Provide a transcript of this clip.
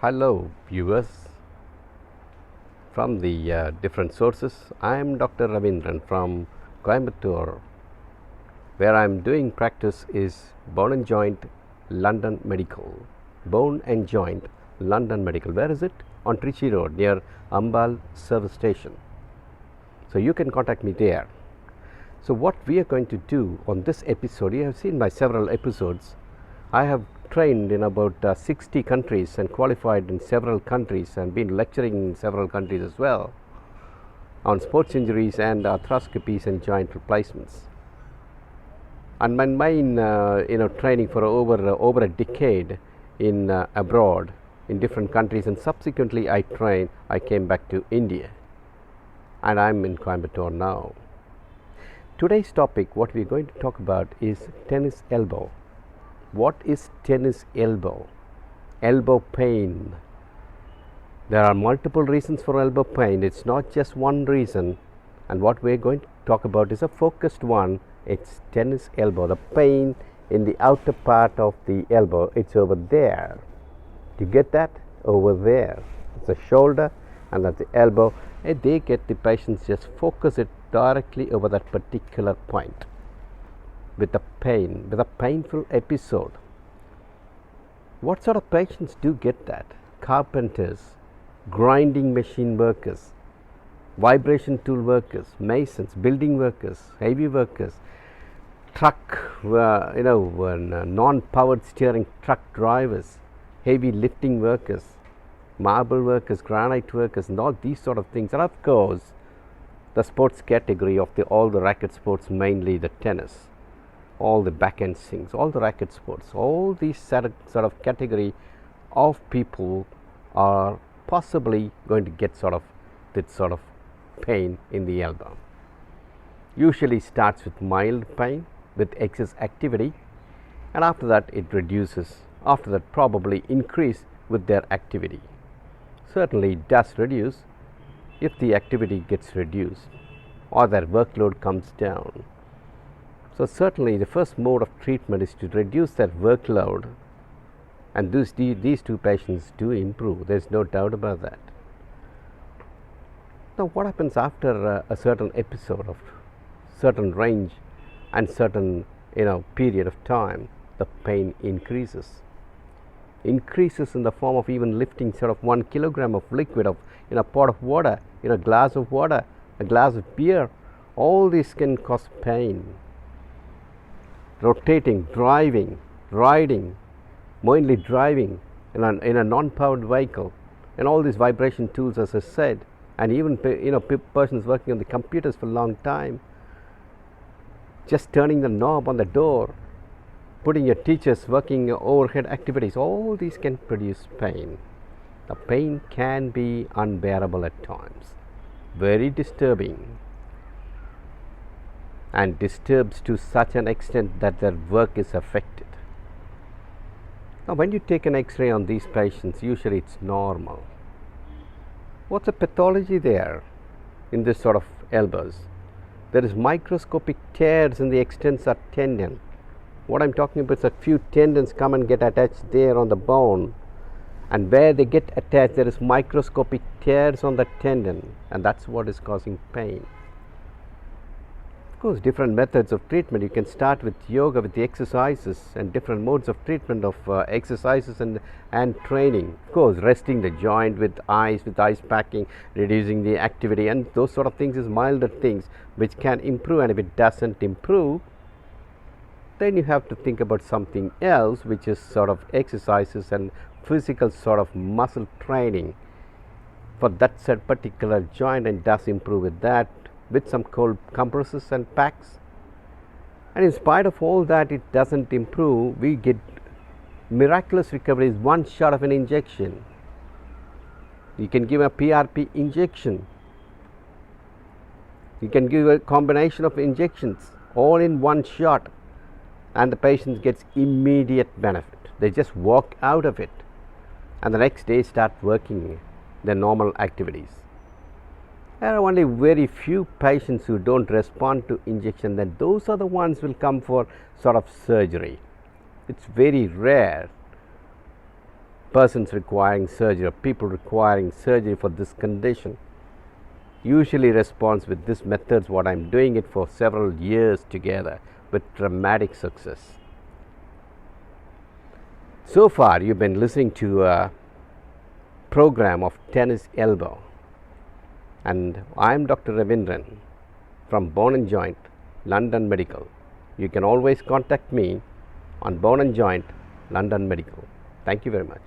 Hello, viewers from the different sources. I am Dr. Ravindran from Coimbatore, where I am doing practice is Bone and Joint London Medical. Bone and Joint London Medical. Where is it? On Trichy Road near Ambal Service Station. So you can contact me there. So what we are going to do on this episode, you have seen my several episodes. I have trained in about 60 countries and qualified in several countries and been lecturing in several countries as well on sports injuries and arthroscopies and joint replacements. And my main training for over a decade in abroad in different countries, and subsequently I came back to India, and I'm in Coimbatore now. Today's topic, what we're going to talk about, is tennis elbow. What is tennis elbow? Elbow pain. There are multiple reasons for elbow pain. It's not just one reason, and what we're going to talk about is a focused one. It's tennis elbow. The pain in the outer part of the elbow, it's over there. Do you get that? Over there. It's the shoulder and that's the elbow. And they get the patients just focus it directly over that particular point with the pain, with a painful episode. What sort of patients do get that? Carpenters, grinding machine workers, vibration tool workers, masons, building workers, heavy workers, truck, non-powered steering truck drivers, heavy lifting workers, marble workers, granite workers, and all these sort of things. And of course, the sports category of all the racket sports, mainly the tennis, all the back-end things, all the racket sports, all these sort of category of people are possibly going to get this sort of pain in the elbow. Usually starts with mild pain with excess activity, and after that it reduces. After that probably increase with their activity. Certainly it does reduce if the activity gets reduced or their workload comes down. So certainly the first mode of treatment is to reduce their workload, and these two patients do improve. There's no doubt about that. Now what happens after a certain episode of certain range and certain period of time? The pain increases in the form of even lifting 1 kilogram of liquid in a pot of water, in a glass of water, a glass of beer. All this can cause pain. Rotating, driving, riding, mainly driving in a non-powered vehicle, and all these vibration tools, as I said, and even persons working on the computers for a long time, just turning the knob on the door, putting your teachers working overhead activities, all these can produce pain. The pain can be unbearable at times, very disturbing, and disturbs to such an extent that their work is affected. Now when you take an X-ray on these patients, usually it's normal. What's the pathology there in this sort of elbows? There is microscopic tears in the extensor tendon. What I'm talking about is a few tendons come and get attached there on the bone, and where they get attached there is microscopic tears on the tendon, and that's what is causing pain. Of course, different methods of treatment. You can start with yoga, with the exercises, and different modes of treatment of exercises and training. Of course, resting the joint with ice packing, reducing the activity, and those sort of things is milder things which can improve. And if it doesn't improve, then you have to think about something else, which is sort of exercises and physical sort of muscle training for that particular joint, and does improve with that, with some cold compresses and packs. And in spite of all that, it doesn't improve. We get miraculous recovery is one shot of an injection. You can give a PRP injection. You can give a combination of injections all in one shot, and the patient gets immediate benefit. They just walk out of it, and the next day start working their normal activities. There are only very few patients who don't respond to injection, then those are the ones will come for sort of surgery. It's very rare. persons requiring surgery or people requiring surgery for this condition usually responds with this methods what I'm doing it for several years together with dramatic success. So far you've been listening to a program of tennis elbow, and I'm Dr. Ravindran from Bone and Joint, London Medical. You can always contact me on Bone and Joint, London Medical. Thank you very much.